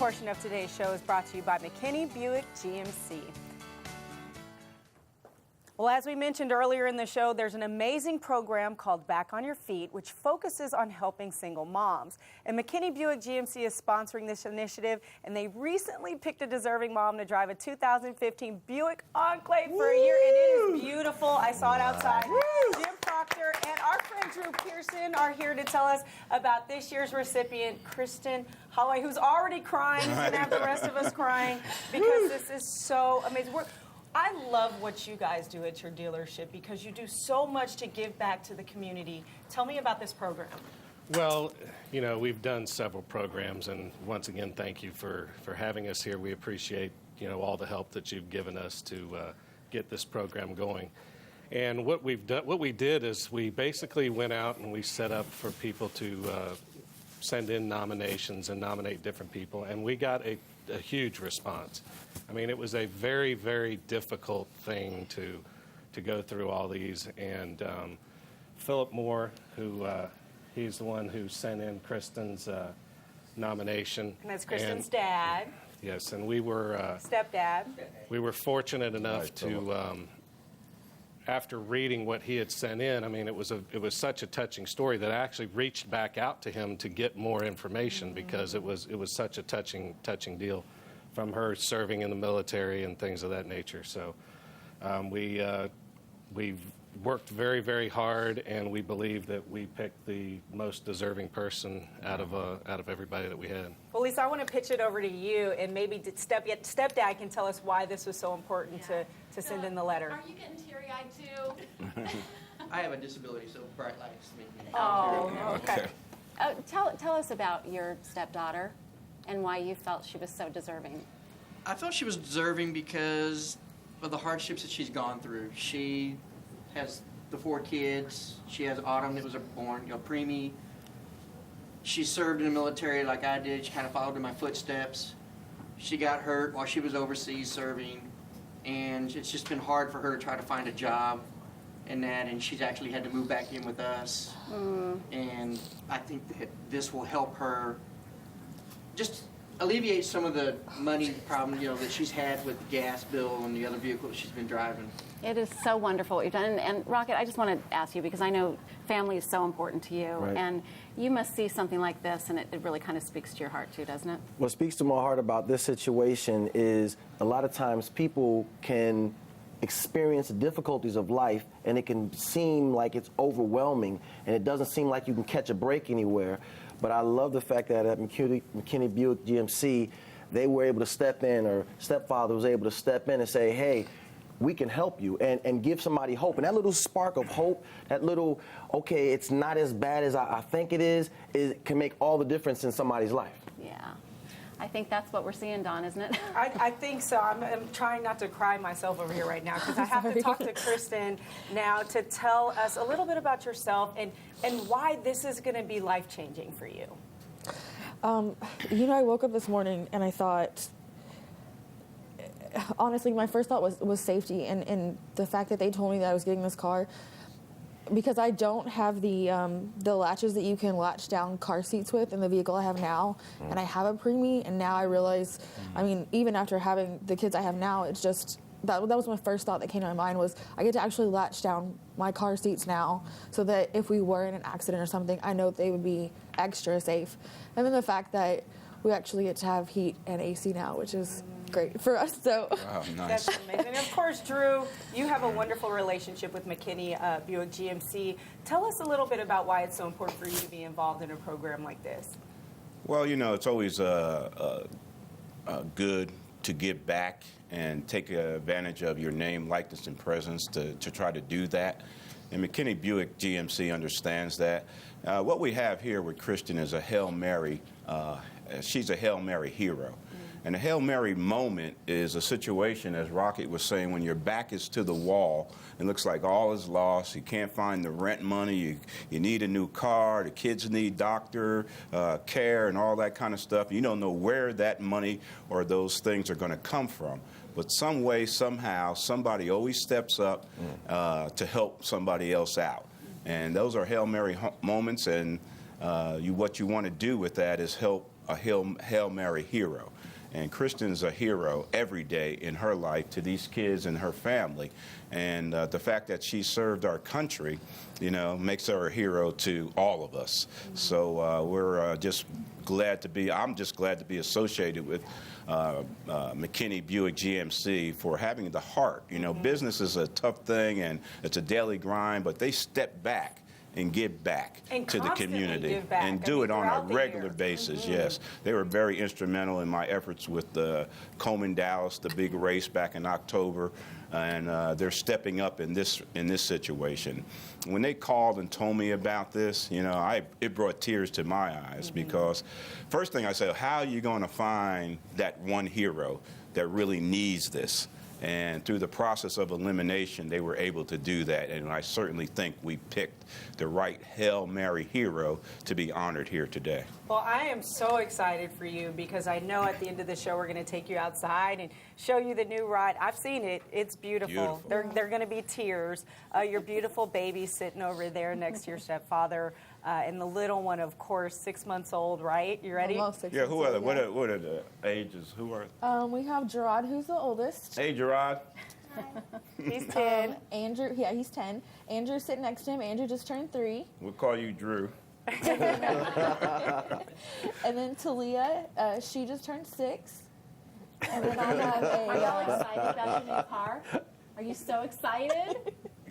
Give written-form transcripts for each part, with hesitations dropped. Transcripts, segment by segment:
portion of today's show is brought to you by McKinney Buick GMC. Well, as we mentioned earlier in the show, there's an amazing program called Back on Your Feet, which focuses on helping single moms. And McKinney Buick GMC is sponsoring this initiative, and they recently picked a deserving mom to drive a 2015 Buick Enclave for a year, and it is beautiful. I saw it outside. Jim Proctor and our friend Drew Pearson are here to tell us about this year's recipient, Kristin Holloway, who's already crying. He's going to have the rest of us crying because this is so amazing. I love what you guys do at your dealership because you do so much to give back to the community. Tell me about this program. Well, you know, we've done several programs, and once again, thank you for having us here. We appreciate, you know, all the help that you've given us to get this program going. And what we did is we basically went out and we set up for people to send in nominations and nominate different people, and we got a huge response. I mean, it was a very, very difficult thing to go through all these. And Phillip Moore, who he's the one who sent in Kristin's nomination. And that's Kristin's dad. Yes, and we were stepdad. We were fortunate enough to, after reading what he had sent in, I mean, it was such a touching story that I actually reached back out to him to get more information because it was such a touching deal from her serving in the military and things of that nature. So we've worked very, very hard, and we believe that we picked the most deserving person out of everybody that we had. Well, Lisa, I want to pitch it over to you, and maybe stepdad can tell us why this was so important to send in the letter. Are you getting teary-eyed too? I have a disability, so bright lights make me. Oh, okay. Tell us about your stepdaughter and why you felt she was so deserving. I felt she was deserving because of the hardships that she's gone through. She has the 4 kids. She has Autumn that was born, preemie. She served in the military like I did. She kind of followed in my footsteps. She got hurt while she was overseas serving, and it's just been hard for her to try to find a job and that, and she's actually had to move back in with us. And I think that this will help her just alleviate some of the money problem, that she's had with the gas bill and the other vehicles she's been driving. It is so wonderful what you've done. And Rocket, I just want to ask you, because I know family is so important to you, right. And you must see something like this, and it really kind of speaks to your heart too, doesn't it? What speaks to my heart about this situation is a lot of times people can experience the difficulties of life, and it can seem like it's overwhelming, and it doesn't seem like you can catch a break anywhere. But I love the fact that at McKinney Buick GMC, they were able to step in, or stepfather was able to step in and say, hey, we can help you, and give somebody hope. And that little spark of hope, that little, okay, it's not as bad as I think it is, can make all the difference in somebody's life. Yeah. I think that's what we're seeing, Dawn, isn't it? I think so. I'm trying not to cry myself over here right now because I have to talk to Kristin now to tell us a little bit about yourself and why this is going to be life-changing for you. I woke up this morning and I thought, honestly, my first thought was safety and the fact that they told me that I was getting this car, because I don't have the latches that you can latch down car seats with in the vehicle I have now, and I have a preemie, and now I realize, I mean, even after having the kids I have now, it's just, that was my first thought that came to my mind was I get to actually latch down my car seats now so that if we were in an accident or something, I know they would be extra safe. And then the fact that we actually get to have heat and AC now, which is great for us. So wow, nice. That's amazing. And of course, Drew, you have a wonderful relationship with McKinney Buick GMC. Tell us a little bit about why it's so important for you to be involved in a program like this. Well, it's always good to give back and take advantage of your name, likeness, and presence to try to do that. And McKinney Buick GMC understands that. What we have here with Kristin is a Hail Mary. She's a Hail Mary hero. And a Hail Mary moment is a situation, as Rocket was saying, when your back is to the wall, it looks like all is lost, you can't find the rent money, you need a new car, the kids need doctor care and all that kind of stuff. You don't know where that money or those things are going to come from. But some way, somehow, somebody always steps up to help somebody else out. And those are Hail Mary moments, and what you want to do with that is help a Hail Mary hero. And Kristin's a hero every day in her life to these kids and her family. And the fact that she served our country, makes her a hero to all of us. So we're just glad to be, I'm just glad to be associated with McKinney Buick GMC for having the heart. Business is a tough thing and it's a daily grind, but they step back and give back and to the community give back. and do it on a throughout the regular year. basis. Yes, they were very instrumental in my efforts with the Coleman Dallas, the big race back in October, and they're stepping up in this situation. When they called and told me about this, it brought tears to my eyes because first thing I said, how are you going to find that one hero that really needs this? And through the process of elimination, they were able to do that. And I certainly think we picked the right Hail Mary hero to be honored here today. Well, I am so excited for you because I know at the end of the show we're going to take you outside and show you the new ride. I've seen it. It's beautiful. They're going to be tears. Your beautiful baby sitting over there next to your stepfather. And the little one, of course, 6 months old, right? You ready? Almost 6 Yeah, months who are old, what are the ages? Who are? We have Jerrod, who's the oldest. Hey, Jerrod. He's 10. Andrew, yeah, he's 10. Andrew's sitting next to him. Andrew just turned 3. We'll call you Drew. And then Taylah, she just turned 6. And then I have Are y'all excited about your new car? Are you so excited?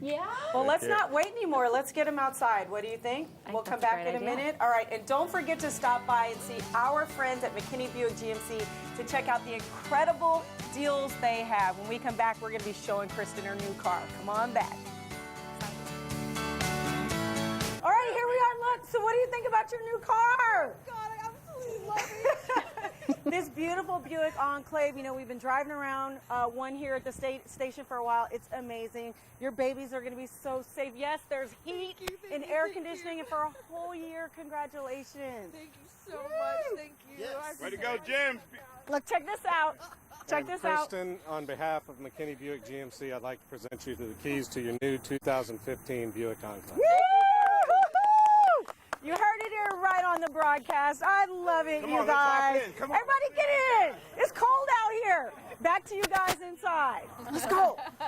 Yeah? Well, let's not wait anymore. Let's get him outside. What do you think? We'll come back in a minute. All right, and don't forget to stop by and see our friends at McKinney Buick GMC to check out the incredible deals they have. When we come back, we're going to be showing Kristin her new car. Come on back. All right, here we are. Look, so what do you think about your new car? God, I absolutely love it. This beautiful Buick Enclave, we've been driving around one here at the station for a while. It's amazing. Your babies are going to be so safe. Yes, there's heat and air conditioning, and for a whole year. Congratulations. Thank you so much. Thank you. Yes. Way to go, Jim. Look, check this out. Check this out. Kristin, on behalf of McKinney Buick GMC, I'd like to present you the keys to your new 2015 Buick Enclave. Woo! You heard it here right on the broadcast. I love it, Come you on, let's hop guys. in. Come on. Everybody get in. It's cold out here. Back to you guys inside. Let's go.